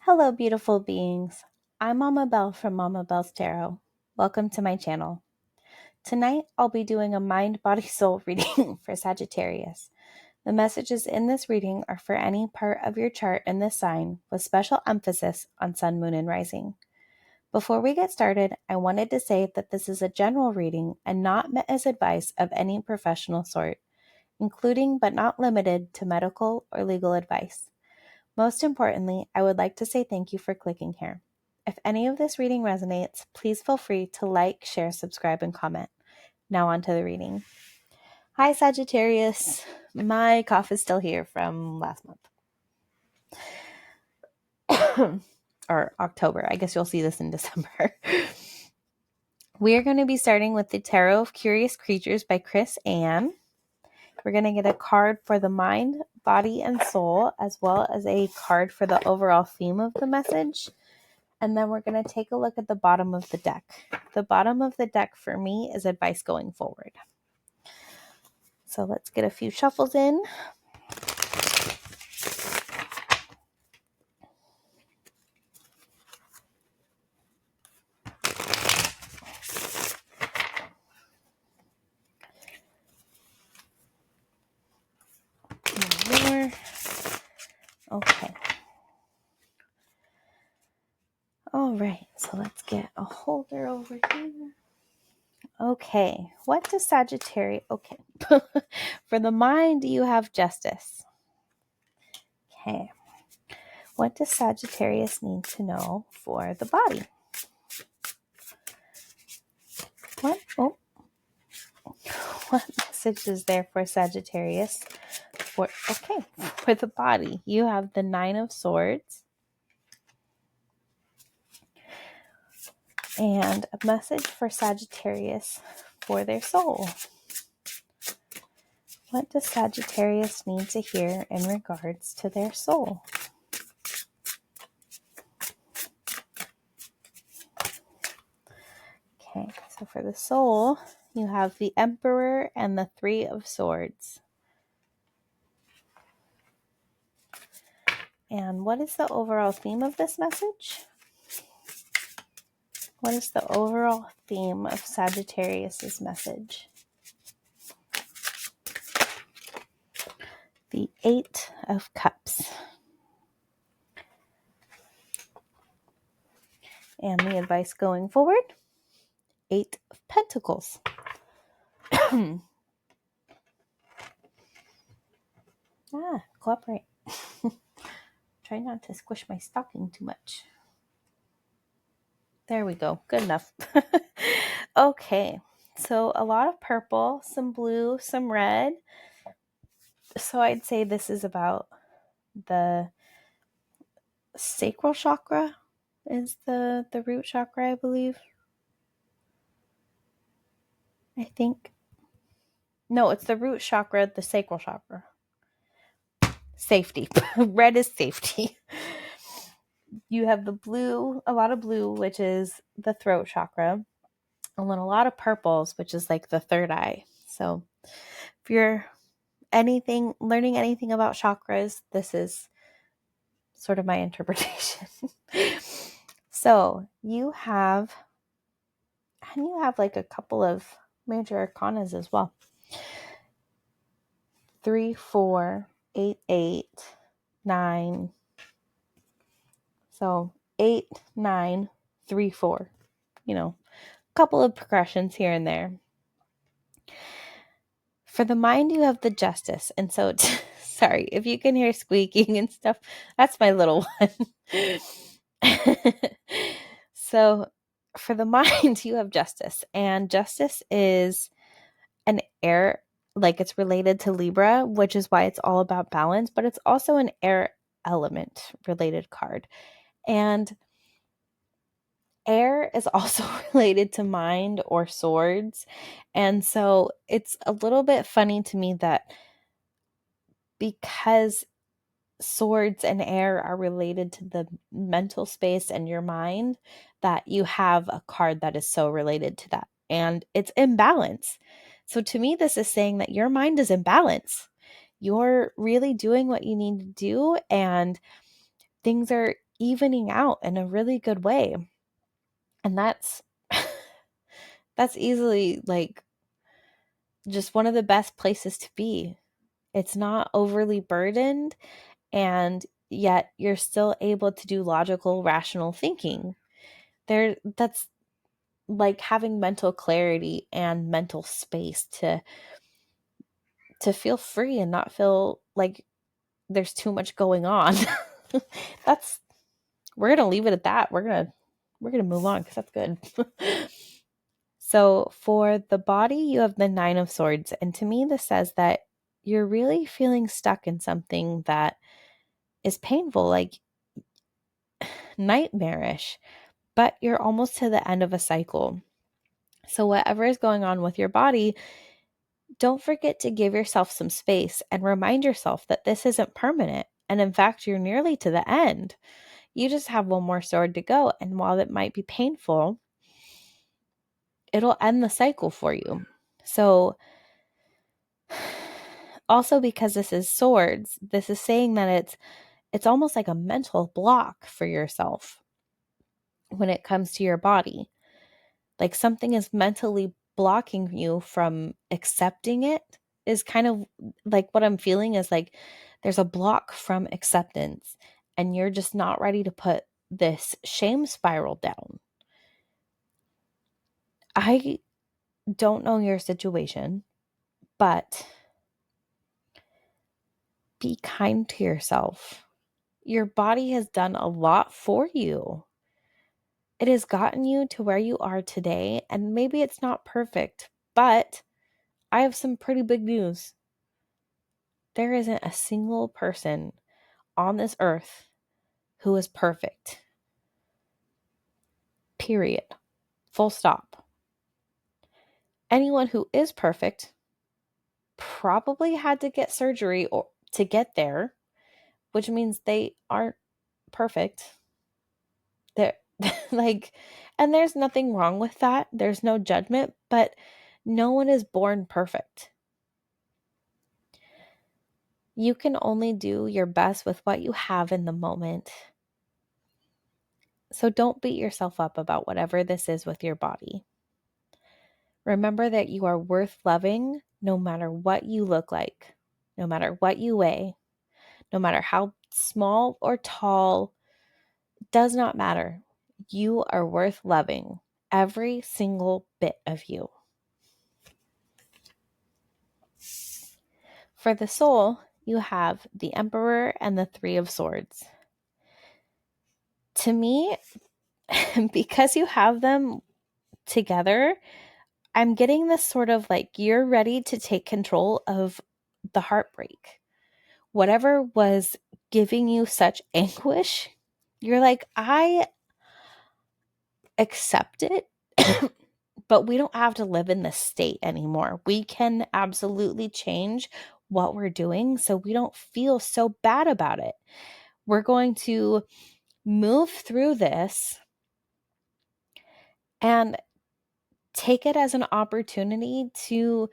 Hello, beautiful beings. I'm Mama Belle from Mama Belle's Tarot. Welcome to my channel. Tonight, I'll be doing a mind, body, soul reading for Sagittarius. The messages in this reading are for any part of your chart in this sign, with special emphasis on Sun, Moon, and Rising. Before we get started, I wanted to say that this is a general reading and not meant as advice of any professional sort, including but not limited to medical or legal advice. Most importantly, I would like to say thank you for clicking here. If any of this reading resonates, please feel free to like, share, subscribe, and comment. Now on to the reading. Hi, Sagittarius. My cough is still here from last month. Or October. I guess you'll see this in December. We are going to be starting with the Tarot of Curious Creatures by Chris Ann. We're going to get a card for the mind, body, and soul, as well as a card for the overall theme of the message. And then we're going to take a look at the bottom of the deck. The bottom of the deck for me is advice going forward. So let's get a few shuffles in. More. Okay. All right. So let's get a holder over here. Okay. What does Sagittarius... Okay. For the mind, you have Justice. Okay. What does Sagittarius need to know for the body? What message is there for Sagittarius? For the body, you have the Nine of Swords and a message for Sagittarius for their soul. What does Sagittarius need to hear in regards to their soul? Okay, so for the soul, you have the Emperor and the Three of Swords. And what is the overall theme of this message? What is the overall theme of Sagittarius's message? The Eight of Cups. And the advice going forward, Eight of Pentacles. Cooperate. Try not to squish my stocking too much. There we go. Good enough. Okay. So a lot of purple, some blue, some red. So I'd say this is about the sacral chakra is the root chakra, I believe. I think. No, it's the root chakra, the sacral chakra. Safety. Red is safety. You have the blue, a lot of blue, which is the throat chakra. And then a lot of purples, which is like the third eye. So if you're learning anything about chakras, this is sort of my interpretation. So you have like a couple of major arcanas as well. 3, 4, 8, 8, 9. So 8, 9, 3, 4. A couple of progressions here and there. For the mind, you have the Justice. And so, sorry, if you can hear squeaking and stuff, that's my little one. So for the mind, you have Justice. And Justice is an air, like it's related to Libra, which is why it's all about balance, but it's also an air element related card. And air is also related to mind or swords. And so it's a little bit funny to me that because swords and air are related to the mental space and your mind, that you have a card that is so related to that. And it's in balance. So to me, this is saying that your mind is in balance. You're really doing what you need to do, and things are evening out in a really good way. And that's easily like just one of the best places to be. It's not overly burdened, and yet you're still able to do logical, rational thinking. That's like having mental clarity and mental space to feel free and not feel like there's too much going on. That's we're going to leave it at that. We're going to move on because that's good. So for the body, you have the 9 of Swords. And to me, this says that you're really feeling stuck in something that is painful, like nightmarish, but you're almost to the end of a cycle. So whatever is going on with your body, don't forget to give yourself some space and remind yourself that this isn't permanent. And in fact, you're nearly to the end. You just have one more sword to go. And while it might be painful, it'll end the cycle for you. So also, because this is swords, this is saying that it's almost like a mental block for yourself when it comes to your body. Like something is mentally blocking you from accepting it, is kind of like what I'm feeling is like there's a block from acceptance and you're just not ready to put this shame spiral down. I don't know your situation, but be kind to yourself. Your body has done a lot for you. It has gotten you to where you are today, and maybe it's not perfect, but I have some pretty big news. There isn't a single person on this earth who is perfect. Period. Full stop. Anyone who is perfect probably had to get surgery or to get there, which means they aren't perfect. They're like, and there's nothing wrong with that. There's no judgment, but no one is born perfect. You can only do your best with what you have in the moment. So don't beat yourself up about whatever this is with your body. Remember that you are worth loving no matter what you look like, no matter what you weigh, no matter how small or tall, does not matter. You are worth loving, every single bit of you. For the soul, you have the Emperor and the 3 of Swords. To me, because you have them together, I'm getting this sort of like you're ready to take control of the heartbreak. Whatever was giving you such anguish, you're like, I accept it, but we don't have to live in this state anymore. We can absolutely change what we're doing so we don't feel so bad about it. We're going to move through this and take it as an opportunity to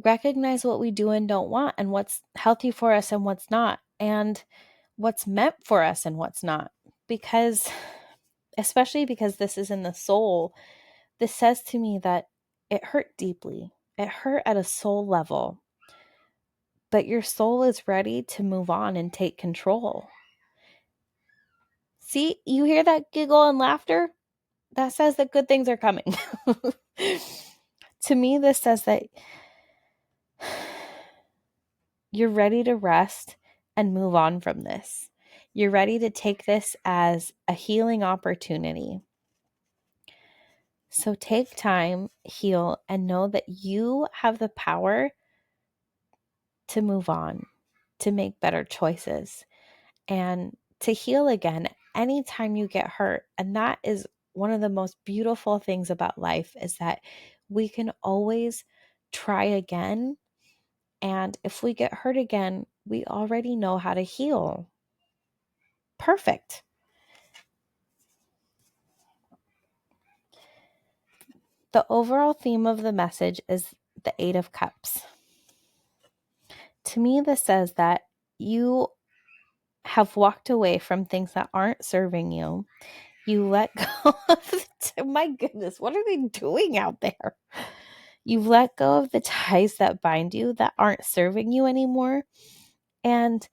recognize what we do and don't want, and what's healthy for us and what's not, and what's meant for us and what's not. Because, especially because this is in the soul, this says to me that it hurt deeply. It hurt at a soul level. But your soul is ready to move on and take control. See, you hear that giggle and laughter? That says that good things are coming. To me, this says that you're ready to rest and move on from this. You're ready to take this as a healing opportunity. So take time, heal, and know that you have the power to move on, to make better choices, and to heal again anytime you get hurt. And that is one of the most beautiful things about life, is that we can always try again. And if we get hurt again, we already know how to heal. Perfect. The overall theme of the message is the 8 of Cups. To me, this says that you have walked away from things that aren't serving you. You let go of my goodness, what are they doing out there? You've let go of the ties that bind you that aren't serving you anymore. And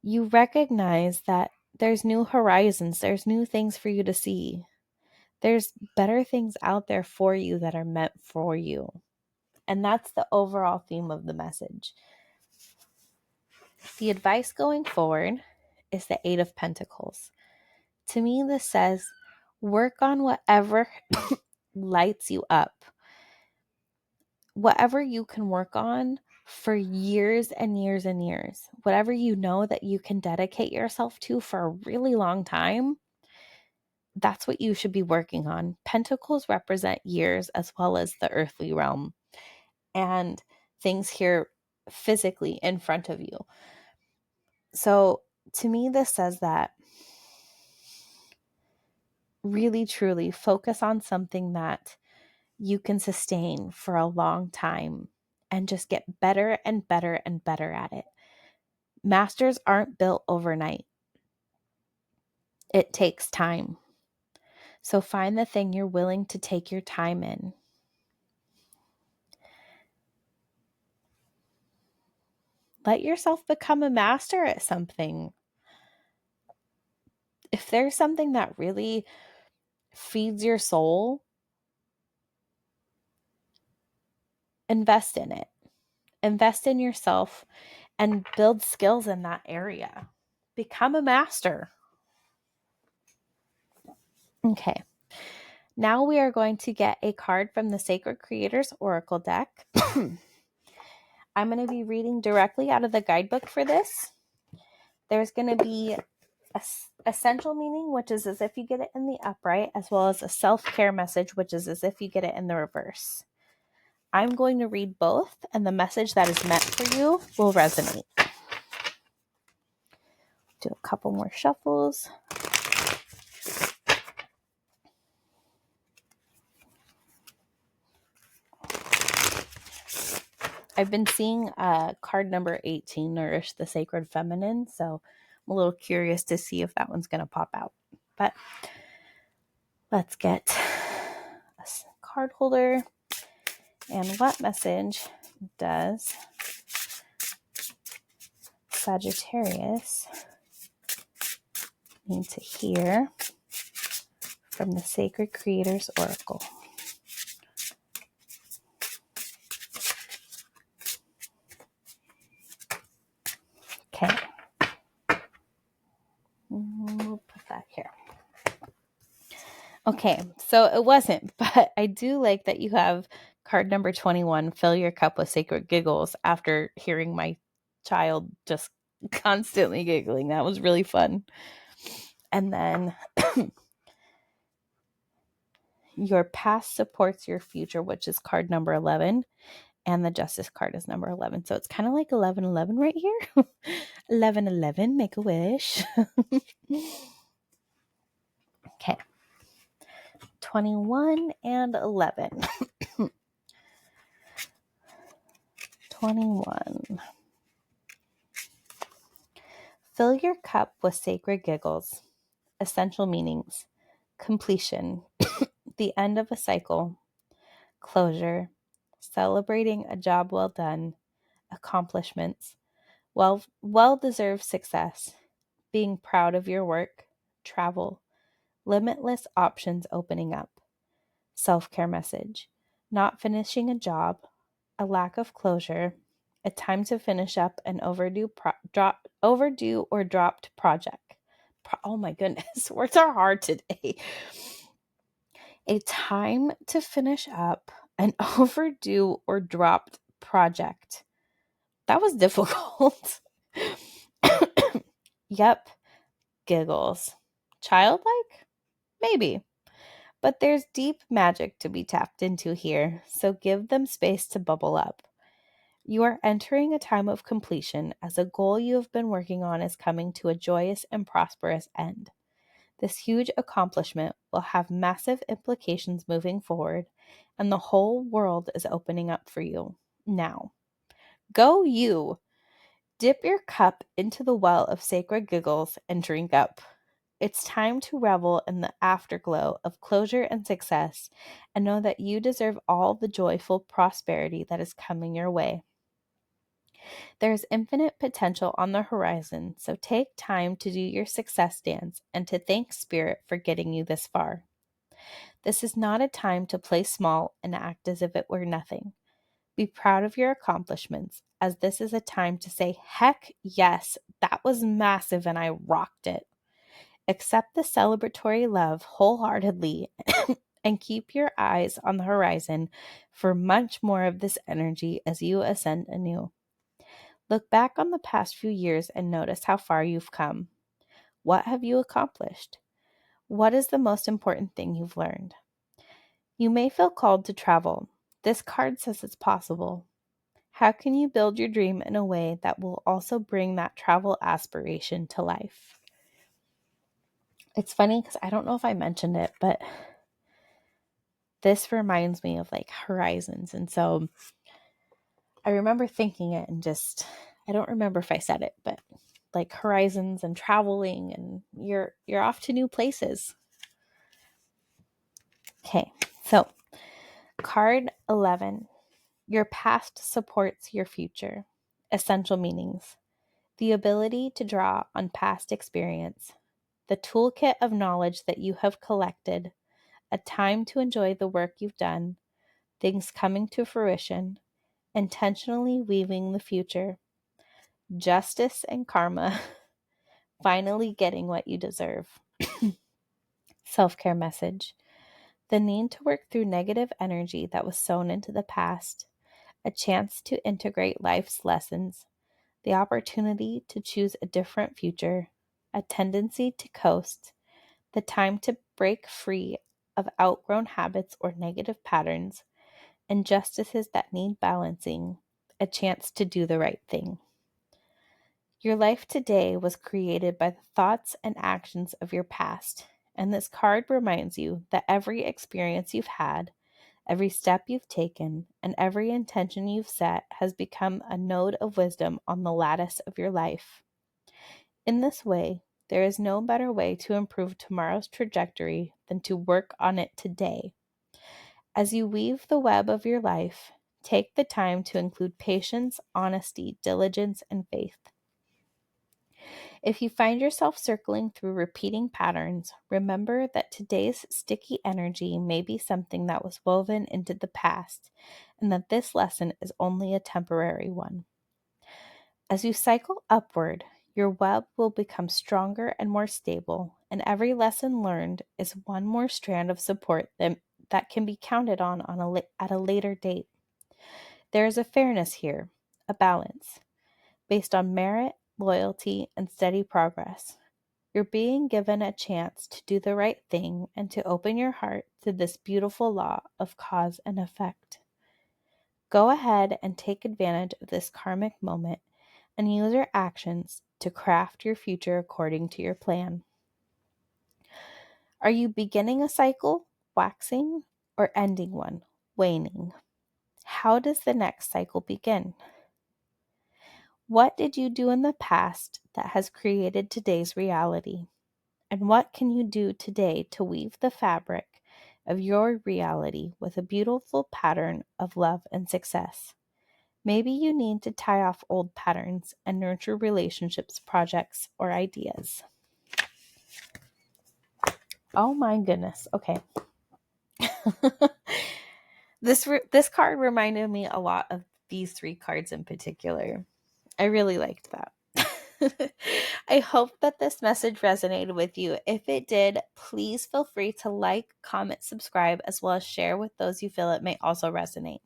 you recognize that there's new horizons, there's new things for you to see. There's better things out there for you that are meant for you. And that's the overall theme of the message. The advice going forward is the Eight of Pentacles. To me, this says, work on whatever lights you up. Whatever you can work on for years and years and years. Whatever you know that you can dedicate yourself to for a really long time, that's what you should be working on. Pentacles represent years as well as the earthly realm and things here physically in front of you. So to me, this says that really, truly focus on something that you can sustain for a long time and just get better and better and better at it. Masters aren't built overnight. It takes time. So find the thing you're willing to take your time in. Let yourself become a master at something. If there's something that really feeds your soul, invest in it. Invest in yourself and build skills in that area. Become a master. Okay. Now we are going to get a card from the Sacred Creators Oracle deck. I'm going to be reading directly out of the guidebook for this. There's going to be a essential meaning, which is as if you get it in the upright, as well as a self-care message, which is as if you get it in the reverse. I'm going to read both, and the message that is meant for you will resonate. Do a couple more shuffles. I've been seeing card number 18, Nourish the Sacred Feminine, so I'm a little curious to see if that one's going to pop out. But let's get a card holder. And what message does Sagittarius need to hear from the Sacred Creators Oracle? Okay. We'll put that here. Okay, so it wasn't, but I do like that you have card number 21, Fill Your Cup with Sacred Giggles, after hearing my child just constantly giggling. That was really fun. And then Your Past Supports Your Future, which is card number 11. And the Justice card is number 11. So it's kind of like 11-11 right here. 11-11, make a wish. Okay. 21 and 11. 21. Fill your cup with sacred giggles. Essential meanings. Completion. The end of a cycle. Closure. Celebrating a job well done. Accomplishments. Well-deserved success. Being proud of your work. Travel. Limitless options opening up. Self-care message. Not finishing a job. A lack of closure. A time to finish up an overdue or dropped project. Oh my goodness, words are hard today. A time to finish up an overdue or dropped project. That was difficult. Yep. Giggles. Childlike? Maybe. But there's deep magic to be tapped into here, so give them space to bubble up. You are entering a time of completion as a goal you have been working on is coming to a joyous and prosperous end. This huge accomplishment will have massive implications moving forward, and the whole world is opening up for you now. Go you! Dip your cup into the well of sacred giggles and drink up. It's time to revel in the afterglow of closure and success and know that you deserve all the joyful prosperity that is coming your way. There's infinite potential on the horizon, so take time to do your success dance and to thank Spirit for getting you this far. This is not a time to play small and act as if it were nothing. Be proud of your accomplishments, as this is a time to say, heck yes, that was massive and I rocked it. Accept the celebratory love wholeheartedly and keep your eyes on the horizon for much more of this energy as you ascend anew. Look back on the past few years and notice how far you've come. What have you accomplished? What is the most important thing you've learned? You may feel called to travel. This card says it's possible. How can you build your dream in a way that will also bring that travel aspiration to life? It's funny because I don't know if I mentioned it, but this reminds me of like horizons. And so I remember thinking it and I don't remember if I said it, but like horizons and traveling and you're off to new places. Okay, so card 11. Your past supports your future. Essential meanings. The ability to draw on past experience. The toolkit of knowledge that you have collected. A time to enjoy the work you've done. Things coming to fruition. Intentionally weaving the future. Justice and karma. Finally getting what you deserve. Self-care message. The need to work through negative energy that was sown into the past. A chance to integrate life's lessons. The opportunity to choose a different future. A tendency to coast. The time to break free of outgrown habits or negative patterns. Injustices that need balancing. A chance to do the right thing. Your life today was created by the thoughts and actions of your past, and this card reminds you that every experience you've had, every step you've taken, and every intention you've set has become a node of wisdom on the lattice of your life. In this way, there is no better way to improve tomorrow's trajectory than to work on it today. As you weave the web of your life, take the time to include patience, honesty, diligence, and faith. If you find yourself circling through repeating patterns, remember that today's sticky energy may be something that was woven into the past, and that this lesson is only a temporary one. As you cycle upward, your web will become stronger and more stable, and every lesson learned is one more strand of support that can be counted on at a later date. There is a fairness here, a balance, based on merit, loyalty, and steady progress. You're being given a chance to do the right thing and to open your heart to this beautiful law of cause and effect. Go ahead and take advantage of this karmic moment and use your actions to craft your future according to your plan. Are you beginning a cycle, waxing, or ending one, waning? How does the next cycle begin? What did you do in the past that has created today's reality? And what can you do today to weave the fabric of your reality with a beautiful pattern of love and success? Maybe you need to tie off old patterns and nurture relationships, projects, or ideas. Oh my goodness. Okay. This card reminded me a lot of these 3 cards in particular. I really liked that. I hope that this message resonated with you. If it did, please feel free to like, comment, subscribe, as well as share with those you feel it may also resonate.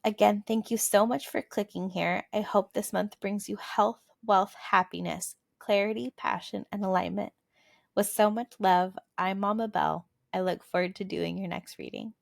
Again, thank you so much for clicking here. I hope this month brings you health, wealth, happiness, clarity, passion, and alignment. With so much love, I'm Mama Belle. I look forward to doing your next reading.